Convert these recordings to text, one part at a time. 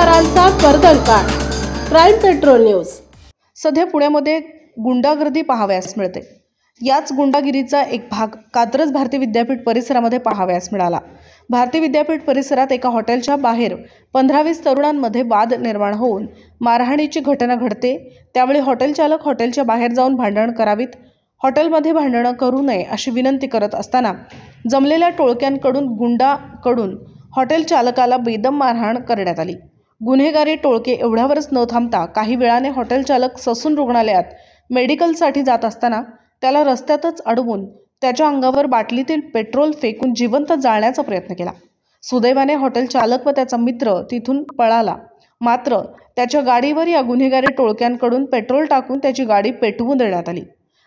गुन्हेगारांचा कर्दळकांड। Crime Patrol news. सध्या पुण्यामध्ये गुंडागर्दी पाहावयास मिळते। याच गुंडागिरीचा एक भाग कात्रज भारती विद्यापीठ परिसरामध्ये पाहावयास मिळाला। भारती विद्यापीठ परिसरात एका हॉटेलच्या बाहेर 15-20 तरुणांमध्ये वाद निर्माण होऊन मारहाणीची घटना घडते। त्यावेळी हॉटेल चालक हॉटेलच्या बाहेर जाऊन भांडण करावीत, हॉटेलमध्ये भांडण करू नये अशी विनंती करत असताना जमलेल्या टोळक्यांकडून गुंडाकडून हॉटेल चालकाला बेदम मारहाण करण्यात आली। गुन्हेगारी टोळके एवढ्यावरच न थांबता काही वेळाने हॉटेल चालक ससून रुग्णालयात मेडिकलसाठी जात असताना त्याला रस्त्यातच अडवून त्याच्या अंगावर बाटलीतील पेट्रोल फेकून जिवंत जाळण्याचा प्रयत्न केला। सुदैवाने हॉटेल चालक व त्याचा मित्र तिथून पळाला, मात्र त्याच्या गाडीवर या गुन्हेगारी टोळक्यांकडून पेट्रोल टाकून त्याची गाडी पेटवून देण्यात आली।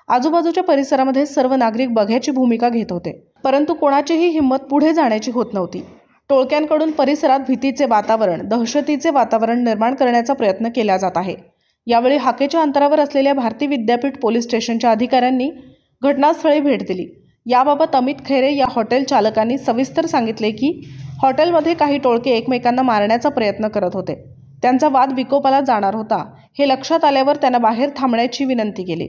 आजूबाजूच्या परिसरामध्ये सर्व नागरिक बघ्याची भूमिका घेत होते, परंतु कोणाचीही हिंमत पुढे जाण्याची होत नव्हती। टोळक्यांकडून परिसरात भीतीचे वातावरण, दहशतीचे वातावरण निर्माण करण्याचा प्रयत्न केला जात आहे। यावेळी हाकेच्या अंतरावर असलेल्या भारती विद्यापीठ पोलीस स्टेशनच्या अधिकाऱ्यांनी घटनास्थळी भेट दिली। याबाबत अमित खैरे या हॉटेल चालकांनी सविस्तर सांगितले की हॉटेलमध्ये काही टोळके एकमेकांना मारण्याचा प्रयत्न करत होते। त्यांचा वाद विकोपाला जाणार होता हे लक्षात आल्यावर त्यांना बाहेर थांबण्याची विनंती केली।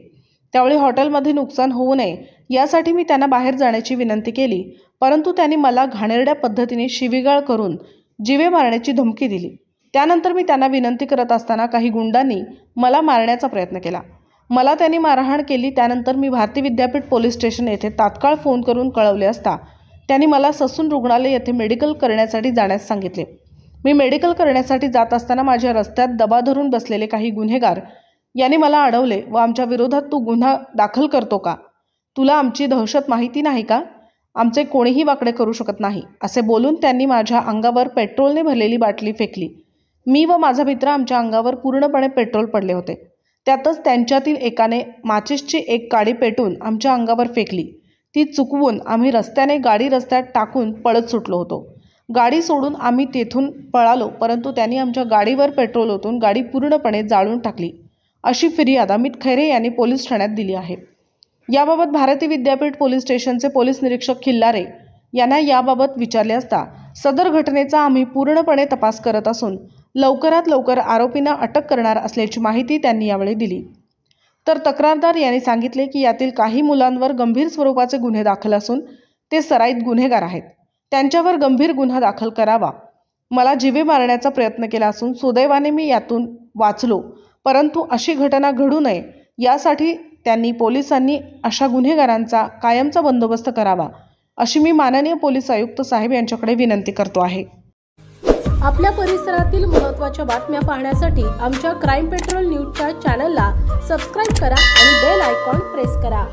त्यावेळी हॉटेलमध्ये नुकसान होऊ नये यासाठी मी त्यांना बाहेर जाण्याची विनंती केली, परंतु त्यांनी मला घाणेरड्या पद्धतीने शिवीगाळ करून जीवे मारण्याची धमकी दिली। त्यानंतर मी त्यांना विनंती करत असताना काही गुंडांनी मला मारण्याचा प्रयत्न केला। मला त्यांनी मारहाण केली। त्यानंतर मी भारती विद्यापीठ पोलीस स्टेशन येथे तात्काळ फोन करून कळवले असता त्यांनी मला ससून रुग्णालय येथे मेडिकल करण्यासाठी जाण्यास सांगितले। मी मेडिकल करण्यासाठी जात असताना माझ्या रस्त्यात दबा धरून बसलेले काही गुन्हेगार यांनी मला अडवले व आमच्या विरोधात तू गुन्हा दाखल करतो का? तुला आमची दहशत माहिती नाही का? आमचे कोणीही वाकडे करू शकत नाही असे बोलून त्यांनी माझ्या अंगावर पेट्रोलने भरलेली बाटली फेकली। मी व माझा मित्र आमच्या अंगावर पूर्णपणे पेट्रोल पडले होते। त्यातच त्यांच्यातील एकाने माचिसची एक काडी पेटून आमच्या अंगावर फेकली। ती चुकवून आम्ही रस्त्याने गाडी रस्त्यात टाकून पळत सुटलो होतो। गाडी सोडून आम्ही तेथून पळालो, परंतु त्यांनी आमच्या गाडीवर पेट्रोल ओतून गाडी पूर्णपणे जाळून टाकली अशी फिर्याद अमित खैरे यांनी पोलीस ठाण्यात दिली आहे। याबाबत भारती विद्यापीठ पोलीस स्टेशनचे पोलीस निरीक्षक खिल्लारे यांना याबाबत विचारले असता सदर घटनेचा आम्ही पूर्णपणे तपास करत असून लवकरात लवकर आरोपींना अटक करणार असल्याची माहिती त्यांनी यावेळी दिली। तर तक्रारदार यांनी सांगितले की यातील काही मुलांवर गंभीर स्वरूपाचे गुन्हे दाखल असून ते सराईत गुन्हेगार आहेत, त्यांच्यावर गंभीर गुन्हा दाखल करावा। मला जीवे मारण्याचा प्रयत्न केला असून सुदैवाने मी यातून वाचलो, परंतु अशी घटना घडू नये यासाठी त्यांनी पोलिसांनी अशा गुन्हेगारांचा कायमचा बंदोबस्त करावा अशी मी माननीय पोलीस आयुक्त साहेब यांच्याकडे विनंती करतो आहे। आपल्या परिसरातील महत्त्वाच्या बातम्या पाहण्यासाठी आमच्या क्राईम पेट्रोल न्यूजच्या चॅनलला सबस्क्राईब करा आणि बेल आयकॉन प्रेस करा।